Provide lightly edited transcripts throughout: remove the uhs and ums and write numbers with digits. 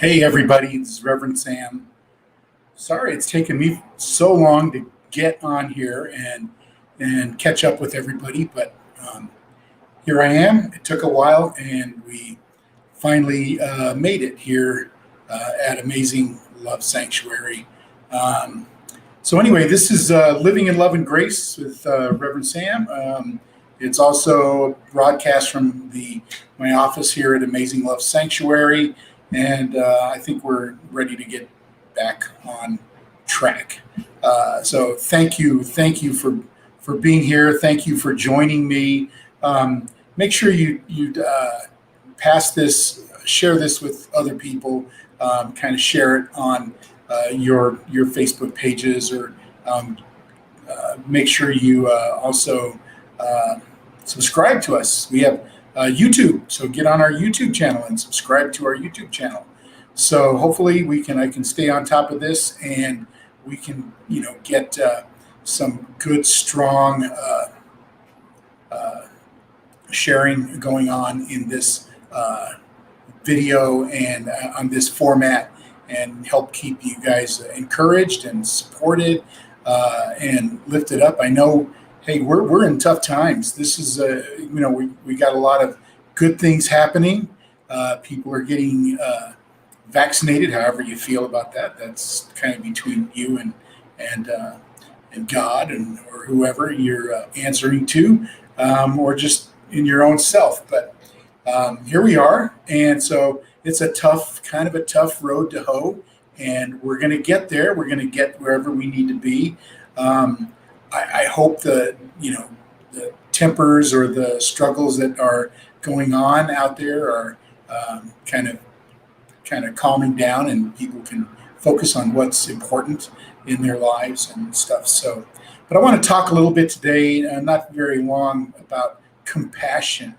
Hey everybody, this is Reverend Sam. Sorry it's taken me so long to get on here and catch up with everybody, but here I am. It took a while, and we finally made it here at Amazing Love Sanctuary. Um, so anyway, this is Living in Love and Grace with Reverend Sam. It's also a broadcast from the my office here at Amazing Love Sanctuary, and I think we're ready to get back on track. So thank you for being here. Thank you for joining me. Make sure you pass this, share this with other people. Kind of share it on your Facebook pages, or make sure you also uh, subscribe to us. We have YouTube, so get on our YouTube channel and subscribe to our YouTube channel. So hopefully I can stay on top of this, and we can get some good strong uh, sharing going on in this video and on this format, and help keep you guys encouraged and supported and lifted up. I know, hey, we're in tough times. This is we got a lot of good things happening. People are getting vaccinated. However you feel about that, that's kind of between you and and God, and or whoever you're answering to, or just in your own self. But here we are, and so it's kind of a tough road to hoe, and we're going to get there. We're going to get wherever we need to be. I hope the tempers or the struggles that are going on out there are kind of calming down, and people can focus on what's important in their lives and stuff. So, but I want to talk a little bit today, not very long, about compassion.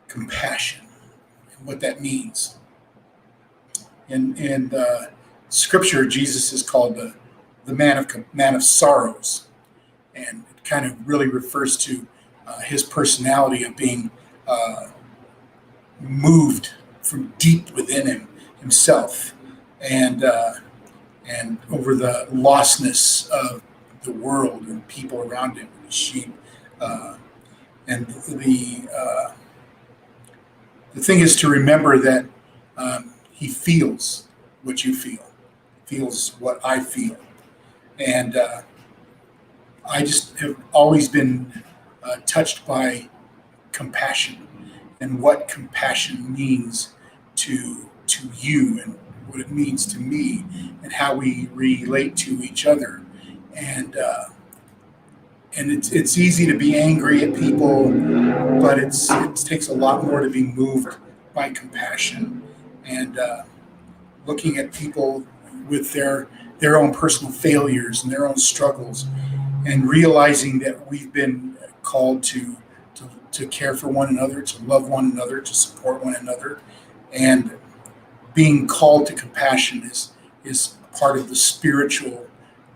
Compassion, and what that means. In Scripture, Jesus is called the man of sorrows, and it kind of really refers to his personality of being moved from deep within himself, and over the lostness of the world and people around him, the sheep, and the thing is to remember that he feels what you feel, feels what I feel. And I just have always been touched by compassion, and what compassion means to you, and what it means to me, and how we relate to each other. And it's easy to be angry at people, but it takes a lot more to be moved by compassion, and looking at people with their own personal failures and their own struggles, and realizing that we've been called to care for one another, to love one another, to support one another, and being called to compassion is part of the spiritual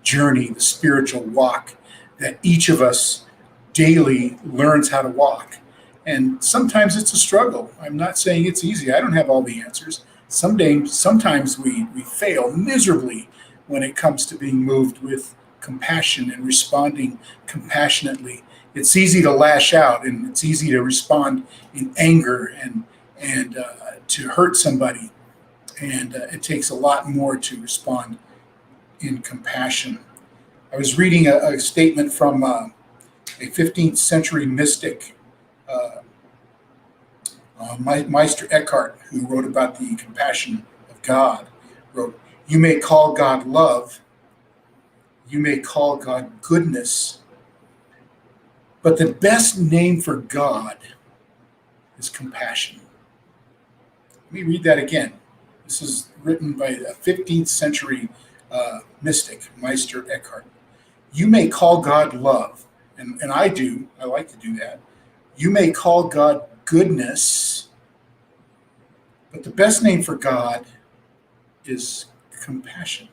journey, the spiritual walk that each of us daily learns how to walk. And sometimes it's a struggle. I'm not saying it's easy. I don't have all the answers. Sometimes we fail miserably when it comes to being moved with compassion and responding compassionately. It's easy to lash out, and it's easy to respond in anger and to hurt somebody. And it takes a lot more to respond in compassion. I was reading a statement from a 15th century mystic, Meister Eckhart, who wrote about the compassion of God. Wrote, "You may call God love, you may call God goodness, but the best name for God is compassion." Let me read that again. This is written by a 15th century mystic, Meister Eckhart. You may call God love, and I like to do that. You may call God goodness, but the best name for God is compassion.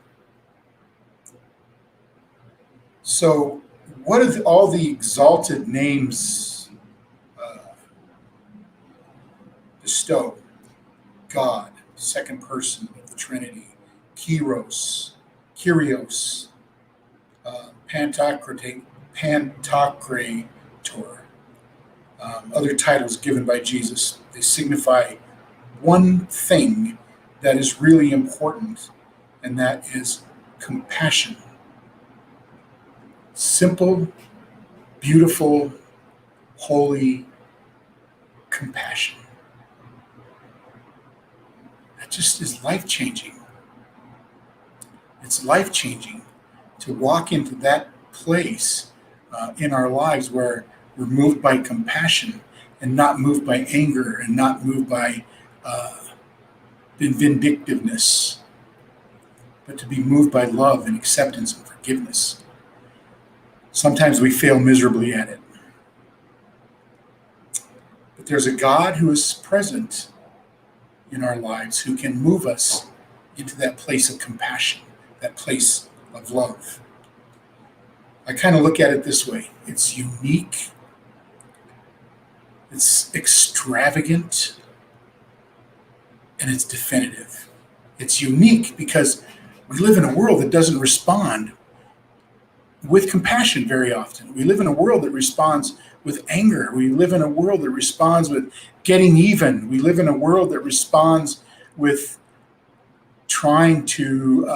So, what do all the exalted names bestow? God, second person of the Trinity, Kyrios, Pantocrator, other titles given by Jesus. They signify one thing that is really important, and that is compassion. Simple, beautiful, holy compassion. That just is life changing. It's life changing to walk into that place in our lives where we're moved by compassion and not moved by anger and not moved by vindictiveness, but to be moved by love and acceptance and forgiveness. Sometimes we fail miserably at it. But there's a God who is present in our lives who can move us into that place of compassion, that place of love. I kind of look at it this way: it's unique, it's extravagant, and it's definitive. It's unique because we live in a world that doesn't respond with compassion very often. We live in a world that responds with anger. We live in a world that responds with getting even. We live in a world that responds with trying to,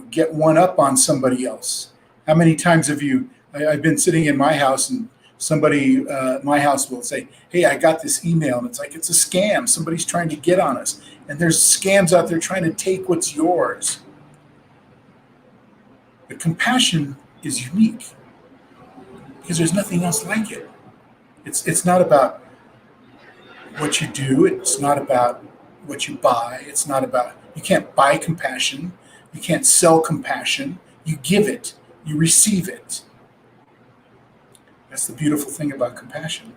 get one up on somebody else. How many times have you? I've been sitting in my house and somebody, my house will say, "Hey, I got this email," and it's like it's a scam. Somebody's trying to get on us, and there's scams out there trying to take what's yours. But compassion is unique because there's nothing else like it. It's not about what you do. It's not about what you buy. It's not about, you can't buy compassion. You can't sell compassion. You give it. You receive it. That's the beautiful thing about compassion.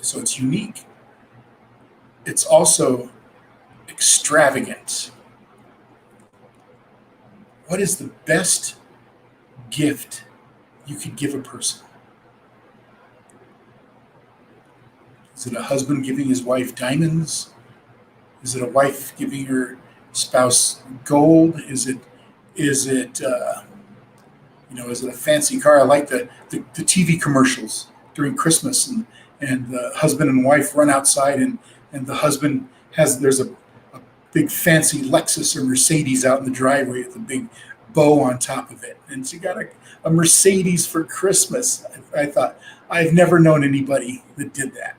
So it's unique. It's also extravagant. What is the best gift you could give a person? Is it a husband giving his wife diamonds? Is it a wife giving her spouse gold? Is it is it a fancy car? I like the TV commercials during Christmas, and the husband and wife run outside, and the husband there's a big fancy Lexus or Mercedes out in the driveway with a big bow on top of it, and she got a Mercedes for Christmas. I thought, I've never known anybody that did that.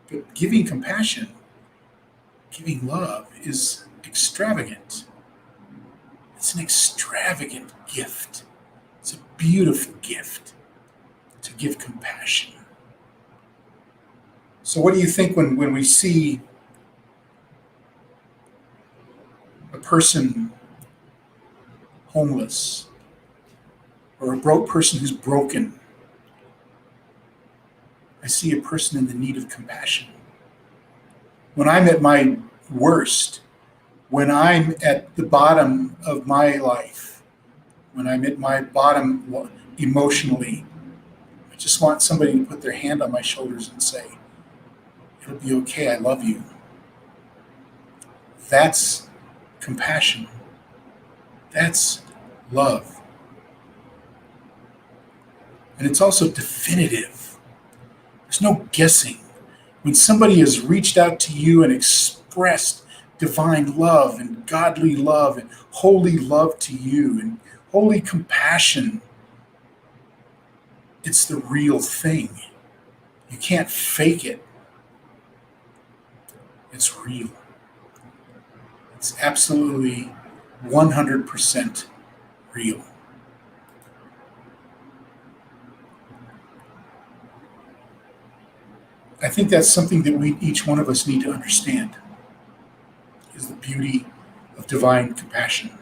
But giving compassion, giving love is extravagant. It's an extravagant gift. It's a beautiful gift to give compassion. So what do you think when we see a person homeless or a broke person who's broken? I see a person in the need of compassion. When I'm at my worst, when I'm at the bottom of my life, when I'm at my bottom emotionally, I just want somebody to put their hand on my shoulders and say, "It'll be okay, I love you." That's compassion. That's love. And it's also definitive. There's no guessing. When somebody has reached out to you and expressed divine love and godly love and holy love to you and holy compassion, it's the real thing. You can't fake it. It's real. It's absolutely 100% real. I think that's something that each one of us need to understand, is the beauty of divine compassion,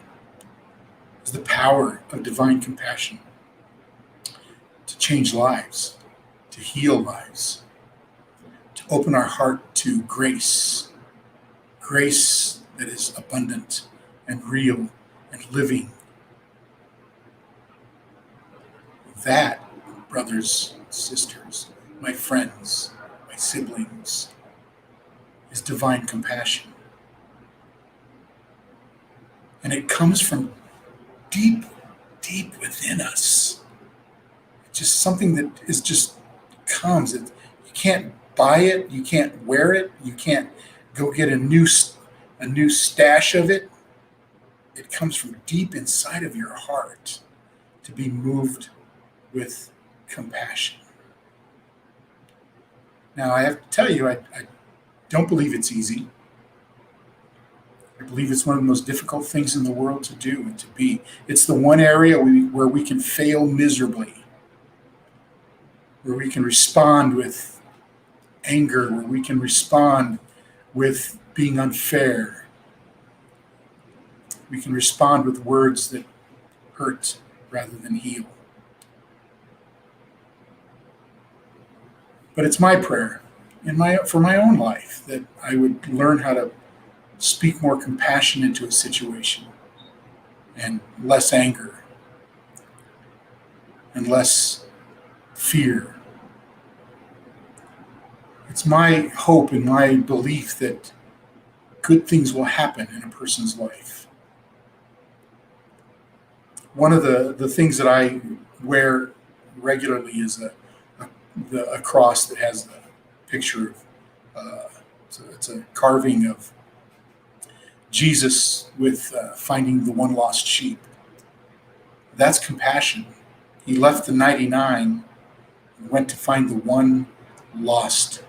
is the power of divine compassion to change lives, to heal lives, to open our heart to grace, grace that is abundant and real and living. That, brothers, sisters, my friends, my siblings, is divine compassion. And it comes from deep, deep within us. It's just something that is just comes. You can't buy it. You can't wear it. You can't go get a new stash of it. It comes from deep inside of your heart to be moved with compassion. Now, I have to tell you, I don't believe it's easy. I believe it's one of the most difficult things in the world to do and to be. It's the one area where we can fail miserably, where we can respond with anger, where we can respond with being unfair. We can respond with words that hurt rather than heal. But it's my prayer for my own life that I would learn how to speak more compassion into a situation and less anger and less fear. It's my hope and my belief that good things will happen in a person's life. One of the things that I wear regularly is a cross that has the picture of, it's a carving of Jesus with finding the one lost sheep. That's compassion. He left the 99 and went to find the one lost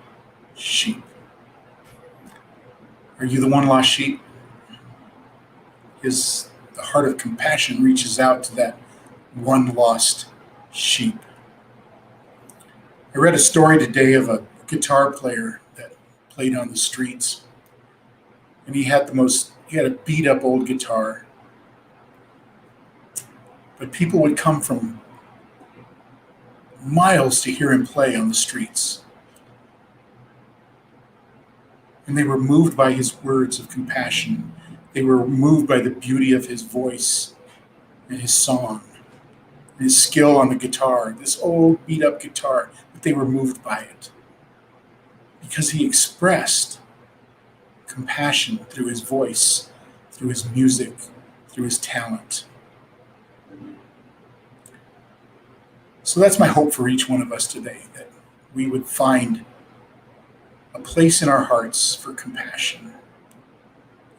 sheep. Are you the one lost sheep? The heart of compassion reaches out to that one lost sheep. I read a story today of a guitar player that played on the streets. And he had a beat up old guitar. But people would come from miles to hear him play on the streets. And they were moved by his words of compassion. They were moved by the beauty of his voice and his song, and his skill on the guitar, this old beat up guitar, but they were moved by it. Because he expressed compassion through his voice, through his music, through his talent. So that's my hope for each one of us today, that we would find a place in our hearts for compassion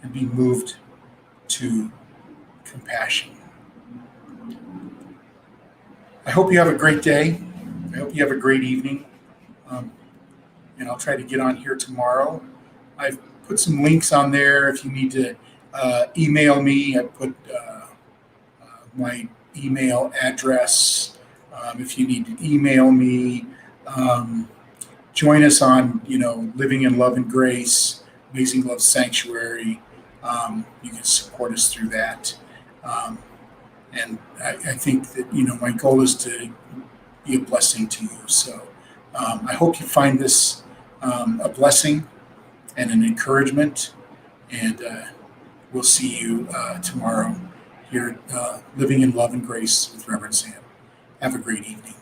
and be moved to compassion. I hope you have a great day. I hope you have a great evening. And I'll try to get on here tomorrow. I've put some links on there if you need to email me. I put my email address if you need to email me. Join us on, Living in Love and Grace, Amazing Love Sanctuary. You can support us through that. And I think that, my goal is to be a blessing to you. So I hope you find this a blessing and an encouragement. And we'll see you tomorrow here at Living in Love and Grace with Reverend Sam. Have a great evening.